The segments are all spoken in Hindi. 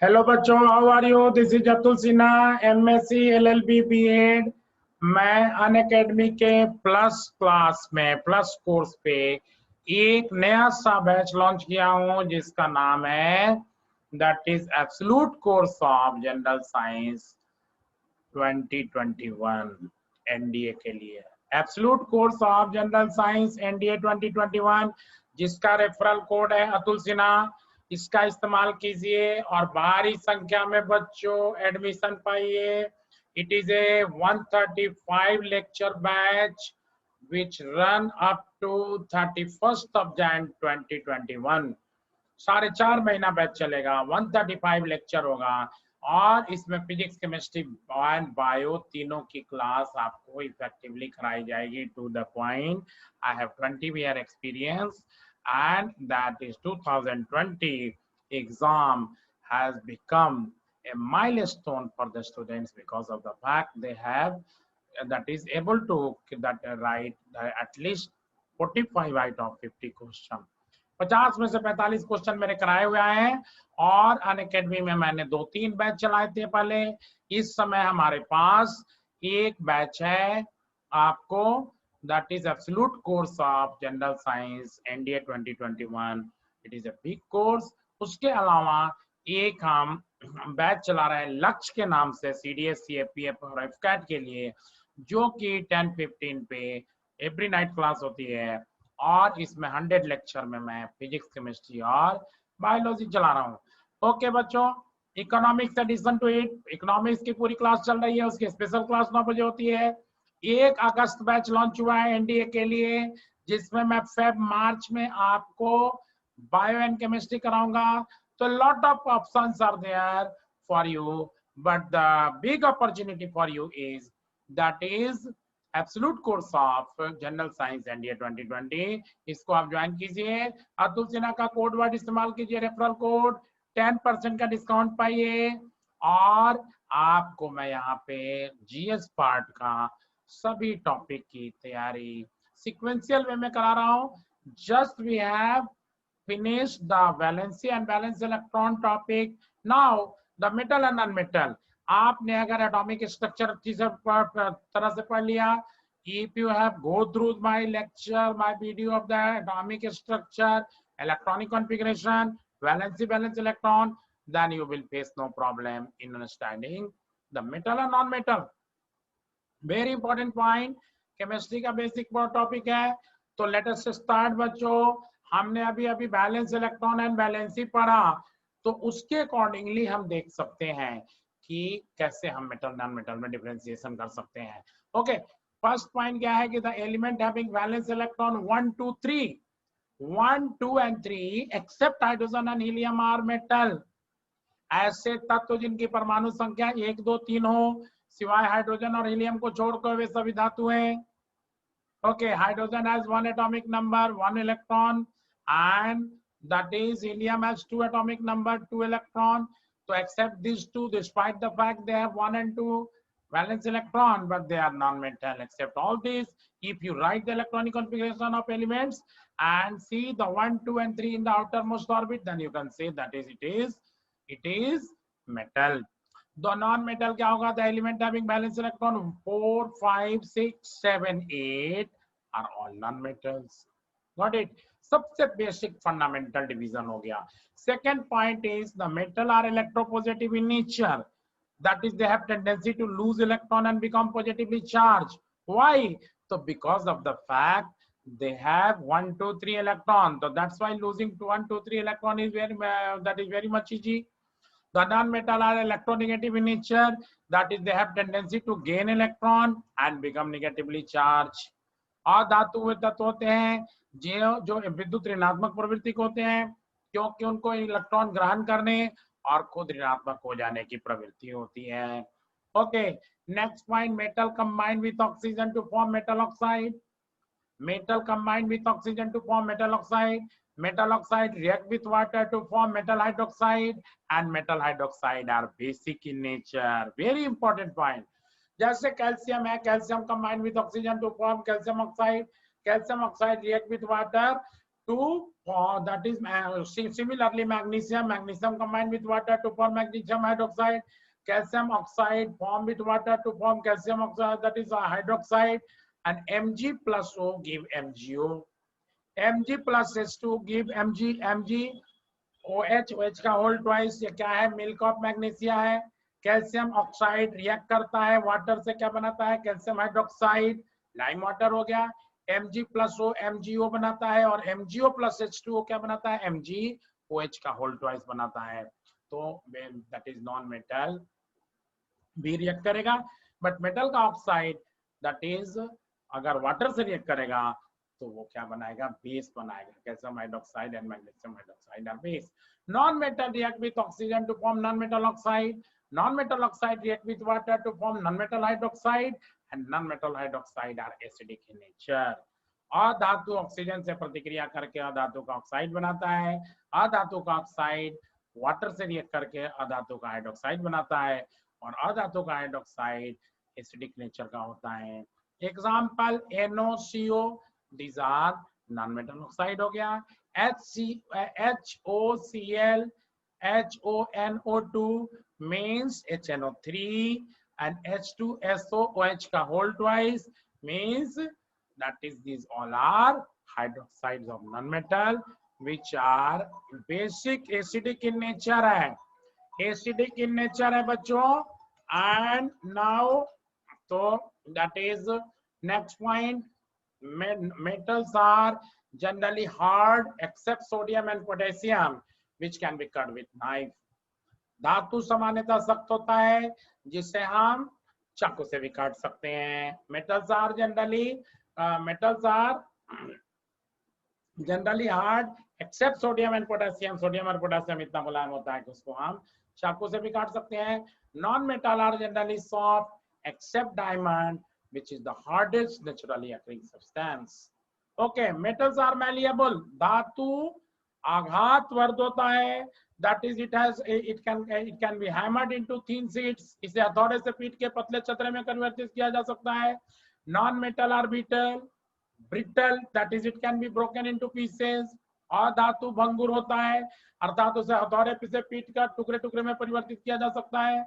हेलो बच्चों, how are you? This is Atul Sinha, MSc LLB BEd. मैं अनअकैडमी के प्लस क्लास में प्लस कोर्स पे एक नया सा बैच लॉन्च किया हूं जिसका नाम है that is absolute course of general science 2021 NDA के लिए। Absolute course of general science NDA 2021 जिसका रेफरल कोड है अतुल सिन्हा। इसका इस्तेमाल कीजिए और भारी संख्या में बच्चों एडमिशन पाइए। It is a 135 lecture batch which run up to 31st of Jan 2021। 4.5 महीना बैच चलेगा, 135 लेक्चर होगा और इसमें फिजिक्स केमिस्ट्री एंड बायो तीनों की क्लास आपको इफेक्टिवली कराई जाएगी to the point. I have 20 year experience and that is 2020 exam has become a milestone for the students because of the fact they have that is able to write at least 45 out of 50 question। 50 में से 45 क्वेश्चन मेरे कराए हुए हैं और अनअकैडमी में मैंने 2-3 बैच चलाए थे पहले। इस समय हमारे पास एक बैच है आपको that is absolute course of general science NDA 2021। It is a big course. उसके अलावा एक हम बैच चला रहे हैं लक्ष्य के नाम से सीडीएस सीएपीएफ और एफकैट के लिए, जो कि 10-15 पे एवरी नाइट क्लास होती है और इसमें 100 लेक्चर में मैं फिजिक्स केमिस्ट्री और बायोलॉजी चला रहा हूँ। ओके बच्चों, economics edition to it, economics की पूरी क्लास चल रही है, उसकी स्पेशल क्लास 9 बजे होती है। 1 अगस्त बैच लॉन्च हुआ है एनडीए के लिए जिसमें मैं फेब मार्च में आपको बायो एंड केमिस्ट्री कराऊंगा। तो lot of options are there for you but the big opportunity for you is that is absolute course of general science NDA 2020। इसको आप ज्वाइन कीजिए। अतुल सिन्हा का कोड वर्ड इस्तेमाल कीजिए, रेफरल कोड, 10% का डिस्काउंट पाइए। और आपको मैं यहाँ पे जीएस पार्ट का सभी टॉपिक की तैयारी सिक्वेंशियल वे में करा रहा हूँ। Just we have finished the valency and valence electron topic. Now the metal and non-metal, आपने अगर एटॉमिक स्ट्रक्चर अच्छी से तरह से पढ़ लिया, if you have go through my lecture, my video of the atomic structure, electronic configuration, valency, valence electron, then you will face no problem in understanding the metal and non-metal. Very important point, chemistry का बेसिक टॉपिक है। तो लेट अस स्टार्ट बच्चों। हमने अभी बैलेंस इलेक्ट्रॉन एंड बैलेंसी पढ़ा, तो उसके अकॉर्डिंगली हम देख सकते हैं कि कैसे हम मेटल नॉन मेटल में डिफरेंशिएशन कर सकते हैं। ओके, फर्स्ट पॉइंट क्या है कि the element having valence electron 1 2 3 1 2 and 3 except hydrogen and helium are metal. ऐसे तत्व जिनकी परमाणु संख्या 1 2 3 हो, सिवाय हाइड्रोजन और हीलियम को छोड़कर वे सभी धातु हैं। Okay, hydrogen has 1 atomic number, 1 electron, and that is helium has 2 atomic number, 2 electron. So accept these two despite the fact they have 1 and 2 valence electron, but they are non-metal. Accept all these. If you write the electronic configuration of elements and see the 1 2 and 3 in the outermost orbit, then you can say that is it is metal. The non-metal क्या होगा? The element having valence electron 4 5 6 7 8 are all non-metals. Got it? सबसे basic fundamental division हो गया। Second point is the metal are electropositive in nature. That is, they have tendency to lose electron and become positively charged. Why? So because of the fact they have 1 2 3 electron. So that's why losing 1 2 3 electron is very much easy. The non-metal are electronegative in nature. That is, they have tendency to gain electron and become negatively charged. और धातु वे तत्व होते हैं जो विद्युत ऋणात्मक प्रवृत्ति के होते हैं, क्योंकि उनको इलेक्ट्रॉन ग्रहण करने और खुद ऋणात्मक हो जाने की प्रवृत्ति होती है। Okay, next point, metal combined with oxygen to form metal oxide. Metal combined with oxygen to form metal oxide. Metal oxide react with water to form metal hydroxide, and metal hydroxide are basic in nature. Very important point. जैसे कैल्शियम है, calcium combined with oxygen to form calcium oxide. Calcium oxide react with water to that is similarly magnesium combined with water to form magnesium hydroxide, calcium oxide form with water to form calcium oxide, that is a hydroxide, and Mg plus O give MgO, Mg plus H2 give Mg OH का होल ट्वाइस, ये क्या है, मिल्क ऑफ मैग्नीशिया है। कैल्शियम ऑक्साइड रिएक्ट करता है वाटर से, क्या बनाता है, कैल्शियम हाइड्रोक्साइड, लाइम वाटर हो गया। Mg प्लस O MgO बनाता है, और MgO प्लस H2O क्या बनाता है, MgOH का होल ट्वाइस बनाता है। तो दैट इज नॉन मेटल भी रिएक्ट करेगा, बट मेटल का ऑक्साइड दैट इज अगर वाटर से रिएक्ट करेगा तो वो क्या बनाएगा, बेस बनाएगा। Calcium hydroxide and magnesium hydroxide are base. Non metal react with oxygen to form non metal oxide, non metal oxide react with water to form non metal hydroxide, and non metal hydroxide are acidic in nature. अधातु ऑक्सीजन से प्रतिक्रिया करके अधातु का ऑक्साइड बनाता है, अधातु का ऑक्साइड वाटर से रिएक्ट करके अधातु का हाइड्रोक्साइड बनाता है, और अधातु का हाइड्रोक्साइड एसिडिक नेचर का होता है। Example NOCO, these are non-metal oxide हो गया। HOCl, HONO2 means HNO3, and H2SO OH का whole twice means that is these all are hydroxides of non-metal which are basic acidic in nature है, acidic in nature है बच्चों। And now so that is next point, metals are generally hard except sodium and potassium which can be cut with knife। धातु सामान्यतः सख्त होता है जिसे हम चाकू से भी काट सकते हैं। metals are generally hard except sodium and potassium, sodium और पोटेशियम इतना मुलायम होता है कि उसको हम चाकू से भी काट सकते हैं। non metal are generally soft except diamond which is the hardest naturally occurring substance। Okay, metals are malleable, धातु आघातवर्ध होता है, that is it can be hammered into thin sheets, इसे हथौड़े से पीट के पतले चतरे में कन्वर्टित किया जा सकता है। non metal are brittle, that is it can be broken into pieces। अधातु भंगुर होता है, अर्थात उसे हथौड़े से पीट कर टुकड़े टुकड़े में परिवर्तित किया जा सकता है।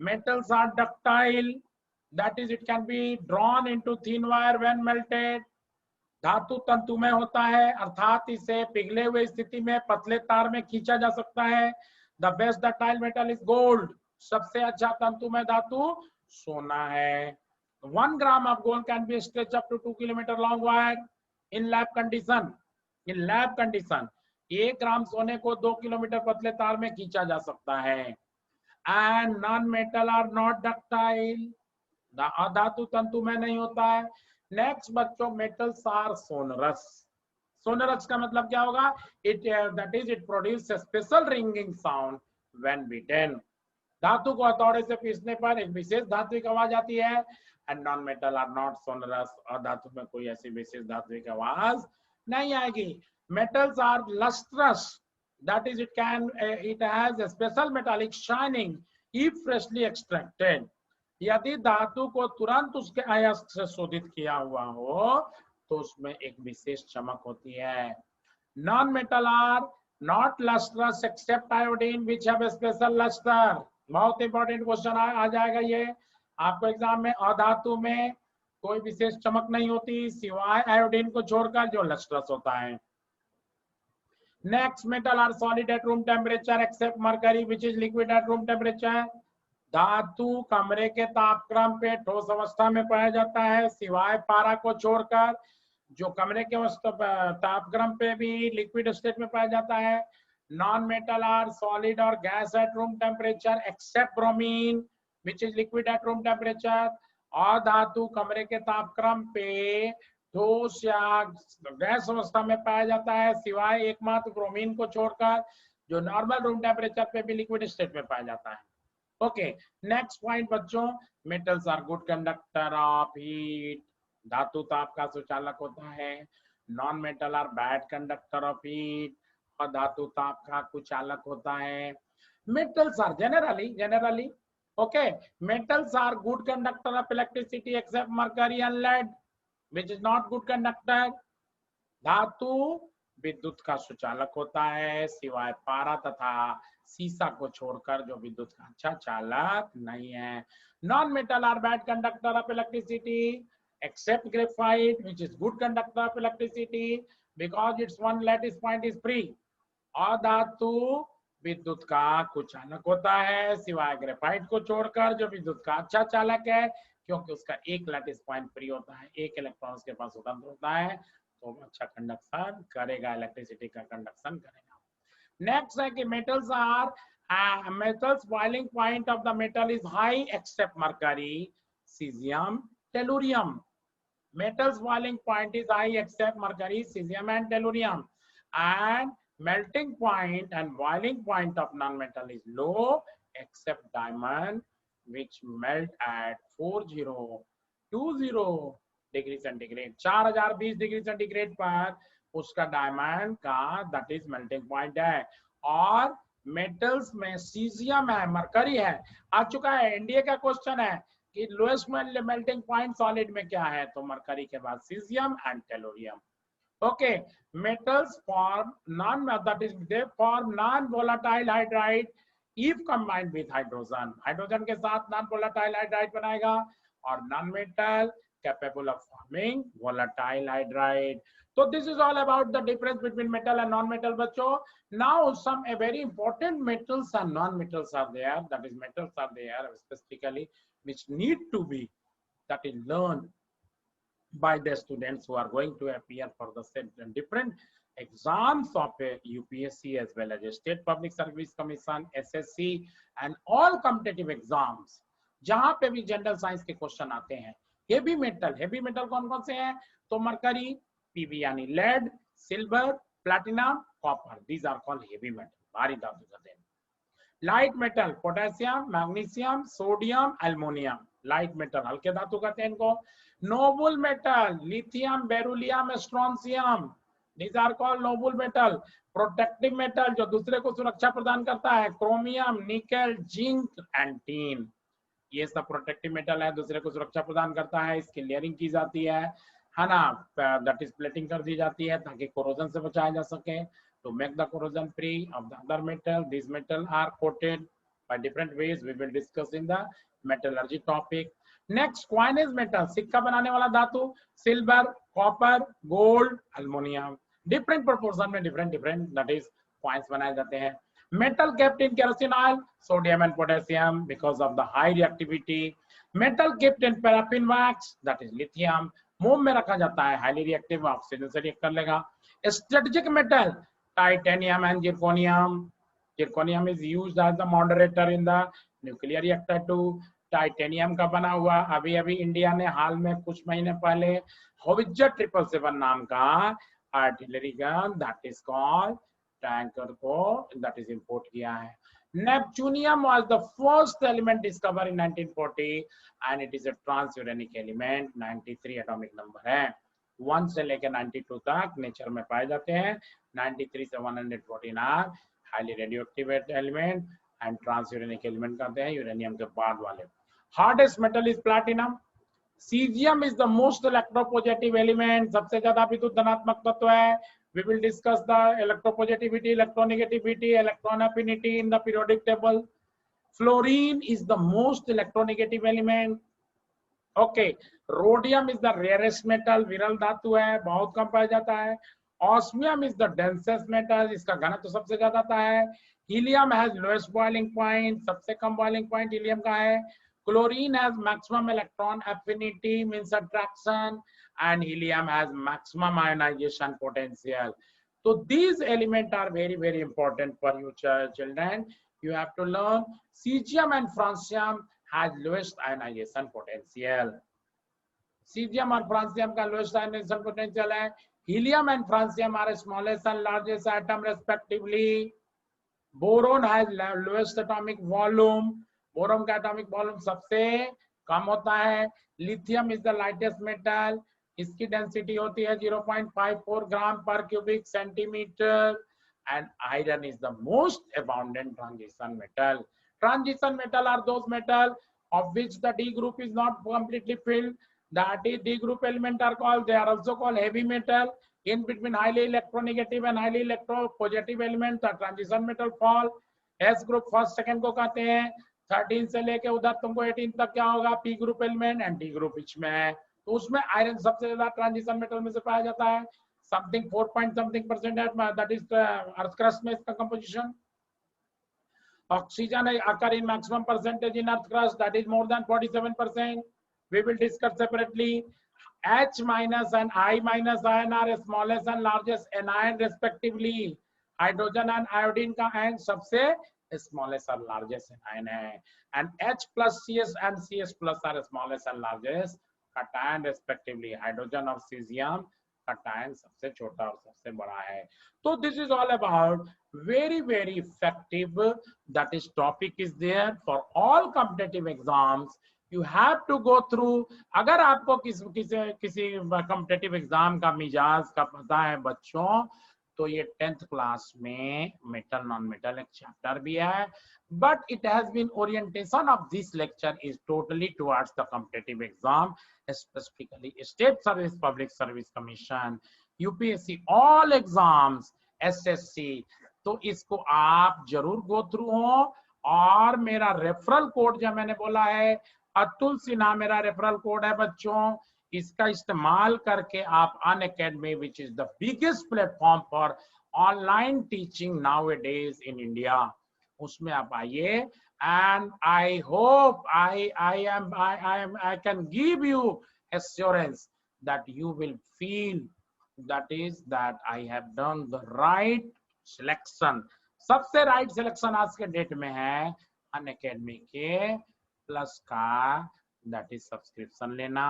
metals are ductile, that is it can be drawn into thin wire when melted। धातु तंतुमय होता है, अर्थात इसे पिघले हुए स्थिति में पतले तार में खींचा जा सकता है। The best ductile metal is gold, सबसे अच्छा तंतुमय धातु सोना है। 1 gram of gold can be stretched up to 2 kilometer long wire in lab condition। In lab condition 1 ग्राम सोने को 2 किलोमीटर पतले तार में खींचा जा सकता है। And non-metal are not ductile, अधातु तंतुमय नहीं होता है। नेक्स्ट बच्चों, मेटल्स आर सोनरस। सोनरस का मतलब क्या होगा, that is it produces a special ringing sound when beaten। धातु को हथौड़े से पीसने पर एक विशेष धात्विक आवाज आती है। And non metal are not sonorous, और धातु में कोई ऐसी विशेष धात्विक आवाज नहीं आएगी। Metals are lustrous, that is it has a special metallic shining if freshly extracted। यदि धातु को तुरंत उसके अयस्क से शोधित किया हुआ हो तो उसमें एक विशेष चमक होती है। Non metal are not lustrous except iodine which have a special lustre. बहुत इंपॉर्टेंट क्वेश्चन आ जाएगा ये आपको एग्जाम में। अधातु में कोई विशेष चमक नहीं होती सिवाय आयोडीन को छोड़कर जो लस्ट्रस होता है। Next, metal are solid at room temperature except mercury which is liquid at room temperature. धातु कमरे के तापक्रम पे ठोस अवस्था में पाया जाता है सिवाय पारा को छोड़कर, जो कमरे के तापक्रम पे भी लिक्विड स्टेट में पाया जाता है। नॉन मेटल आर सॉलिड और gas at room temperature except bromine which is liquid at room temperature. और धातु कमरे के तापक्रम पे ठोस या गैस अवस्था में पाया जाता है सिवाय एकमात्र ब्रोमीन को छोड़कर, जो नॉर्मल रूम टेम्परेचर पे भी लिक्विड स्टेट में पाया जाता है। ओके, नेक्स्ट पॉइंट बच्चों, metals are good conductor of heat. धातु ताप का सुचालक होता है। Non metal are bad conductor of heat, और धातु ताप का कुचालक होता है। Metals are generally okay, metals are good conductor of electricity except mercury and lead which is not good conductor। धातु विद्युत का सुचालक होता है सिवाय पारा तथा सीसा को छोड़कर, जो विद्युत का अच्छा चालक नहीं है। Non metal are bad conductor of electricity except graphite which is good conductor of electricity because its one lattice point is free. अधातु विद्युत का कुचालक होता है सिवाय ग्रेफाइट को छोड़कर, जो विद्युत का अच्छा चालक है, क्योंकि उसका एक लैटिस पॉइंट फ्री होता है, एक इलेक्ट्रॉन उसके पास स्वतंत्र होता है, तो अच्छा कंडक्शन करेगा, इलेक्ट्रिसिटी का कंडक्शन करेगा। नेक्स्ट है कि metals are metals boiling point of the metal is high except mercury caesium tellurium. metals boiling point is high except mercury, cesium and tellurium, and melting point and boiling point of non-metal is low except diamond which melt at 4020 degree centigrade, 4020 degree centigrade पर उसका डायमंड का दैट इज मेल्टिंग पॉइंट है। और मेटल्स में सीजियम है, मरकरी है, आ चुका है, एनडीए का क्वेश्चन है कि लोएस्ट मेल्टिंग पॉइंट सॉलिड में क्या है, तो मरकरी के बाद caesium and tellurium. Okay, metals form non that is they form non volatile hydride if combined with hydrogen, hydrogen के साथ नॉन वोलेटाइल हाइड्राइड बनाएगा, और non metal capable of forming volatile hydride. So this is all about the difference between metal and non-metal बच्चों। Now some a very important metals and non-metals are there, that is metals are there specifically which need to be that is learned by the students who are going to appear for the different exams of UPSC as well as State Public Service Commission, SSC and all competitive exams, जहां पे भी जनरल साइंस के क्वेश्चन आते हैं। हेवी मेटल कौन कौन से हैं, तो मरकरी, पीबी यानी lead, silver, platinum, copper, these are called heavy metal, भारी धातु कहते हैं। Light metal potassium, magnesium, sodium, aluminium, light metal हल्के धातु कहते हैं इनको। Noble metal lithium, beryllium, strontium, these are called noble metal. Protective metal जो दूसरे को सुरक्षा प्रदान करता है, chromium, nickel, zinc and tin, ये सब प्रोटेक्टिव मेटल है, दूसरे को सुरक्षा प्रदान करता है, इसकी लेयरिंग की जाती है ना, दैट इज प्लेटिंग कर दी जाती है ताकि कोरोजन से बचाया जा सके, to make the corrosion free of the other metal. This metal are coated by different ways, we will discuss in the metallurgy topic. Next, coinage metal, सिक्का बनाने वाला धातु, silver, copper, gold, aluminium, different proportion में डिफरेंट that is coins बनाए जाते हैं। metal kept in kerosene oil, sodium and potassium because of the high reactivity. metal kept in paraffin wax, that is lithium, मोम में रखा जाता है, हाईली रिएक्टिव, ऑक्सीजन से रिएक्ट कर लेगा। Strategic metal titanium and zirconium, zirconium is used as the moderator in the nuclear reactor too. Titanium का बना हुआ अभी अभी इंडिया ने हाल में कुछ महीने पहले होवित्जर 777 नाम का artillery gun that is called tanker को दैट इज इंपोर्ट किया है। Neptunium was the first element discovered in 1940 and it is a transuranic element, 93 atomic number है, 1 से लेकर 92 तक नेचर में पाए जाते हैं, 93 से 114 are highly radioactive element and transuranic element कहते हैं यूरेनियम के बाद वाले। Hardest metal is platinum. Cesium is the most electropositive element, सबसे ज्यादा विद्युत धनात्मक तत्व है। We will discuss the electropositivity, electronegativity, electron affinity in the periodic table. Fluorine is the most electronegative element. Okay, rhodium is the rarest metal, विरल धातु है, बहुत कम पाया जाता है। Osmium is the densest metal, इसका घनत्व सबसे ज्यादा आता है। Helium has lowest boiling point, सबसे कम boiling point helium का है। Chlorine has maximum electron affinity, means attraction, and helium has maximum ionization potential. So these elements are very, very important for you children. You have to learn cesium and francium has lowest ionization potential. Cesium और francium का lowest ionization potential है। Helium and francium are smallest and largest atom respectively. Boron has lowest atomic volume. Boron का एटॉमिक वॉल्यूम सबसे कम होता है। Lithium is the lightest metal, इसकी डेंसिटी होती है 0.54 gram per cubic centimetre. And iron is the most abundant transition metal. Transition metal are those metal of which the D group is not completely filled. That is D group element are called, they are also called heavy metal. In between highly electronegative and highly electropositive element, the transition metal fall. S group first second को कहते हैं। 13 से लेके उधर तुमको 18 तक क्या होगा, P group element and D group बीच में है। तो उसमें आयरन सबसे ज्यादा ट्रांजिशन मेटल में से पाया जाता है। Something 4 point something percent that is earth crust में इसका composition. Oxygen occur in maximum percentage in earth crust, that is more than 47%. We will discuss separately. H minus and I minus ion are smallest and largest anion respectively. Hydrogen and iodine का ion सबसे smallest और largest anion है. And H plus CS and CS plus are smallest and largest cation respectively. Hydrogen और cesium cation सबसे छोटा और सबसे बड़ा है. तो this is all about very effective, that is topic is there for all competitive exams. You have to go through. अगर आपको किसी competitive exam का मिजाज का पता है बच्चों, तो ये 10th क्लास में मेटल नॉन मेटल एक चैप्टर भी है, but it has been orientation of this lecture is totally towards the competitive exam, specifically State Service Public Service Commission, UPSC, all exams, SSC. तो इसको आप जरूर गो थ्रू हो। और मेरा रेफरल कोड जो मैंने बोला है, अतुल सिन्हा मेरा रेफरल कोड है बच्चों, इसका इस्तेमाल करके आप Unacademy, which is the biggest platform for online teaching nowadays in India, उसमें आप आइए। And I hope I can give you assurance that you will feel that I have done the right selection. सबसे राइट सिलेक्शन आज के डेट में है अनअकैडमी के प्लस का, दैट इज सब्सक्रिप्शन लेना।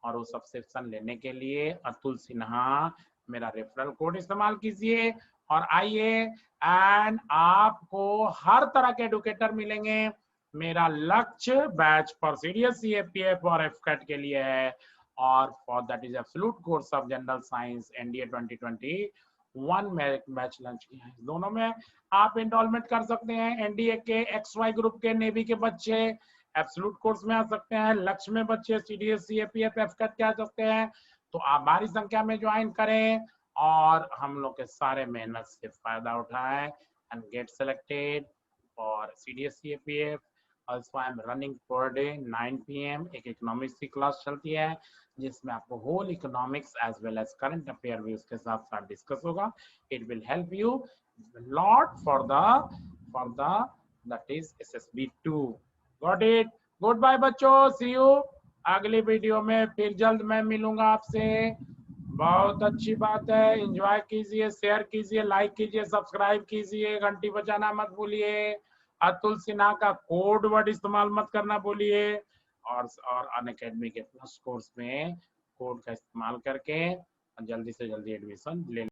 और वो सब्सक्रिप्शन लेने के लिए अतुल सिन्हा मेरा रेफरल कोड इस्तेमाल कीजिए और आइए। एंड आपको हर तरह के एडुकेटर मिलेंगे। मेरा लक्ष्य बैच फॉर सीडीएस सीएपीएफ और एफकैट के लिए है, और for that is absolute course of general science NDA 2021 batch launch किया है। दोनों में आप एनरोलमेंट कर सकते हैं। एनडीए के XY ग्रुप के नेवी के बच्चे एब्सोल्यूट कोर्स में आ सकते हैं, लक्ष्य में बच्चे सीडीएस सीएपीएफ एफकैट के आ सकते हैं। तो आप भारी संख्या में ज्वाइन करें और हम लोग के सारे मेहनत से फायदा उठाएं and get selected for CDS CAPF. Also I am running per day 9 PM एक इकोनॉमिक्स की क्लास चलती है, जिसमें आपको whole economics as well as current affair भी उसके साथ साथ डिस्कस होगा। It will help you lot for the that is SSB2। Got it? Good bye बच्चों, सी यू अगली वीडियो में, फिर जल्द मैं मिलूंगा आपसे। बहुत अच्छी बात है, एंजॉय कीजिए, शेयर कीजिए, लाइक कीजिए, सब्सक्राइब कीजिए, घंटी बजाना मत भूलिए, अतुल सिन्हा का कोड वर्ड इस्तेमाल मत करना भूलिए, और अनअकैडमी के प्लस कोर्स में कोड का इस्तेमाल करके जल्दी से जल्दी एडमिशन ले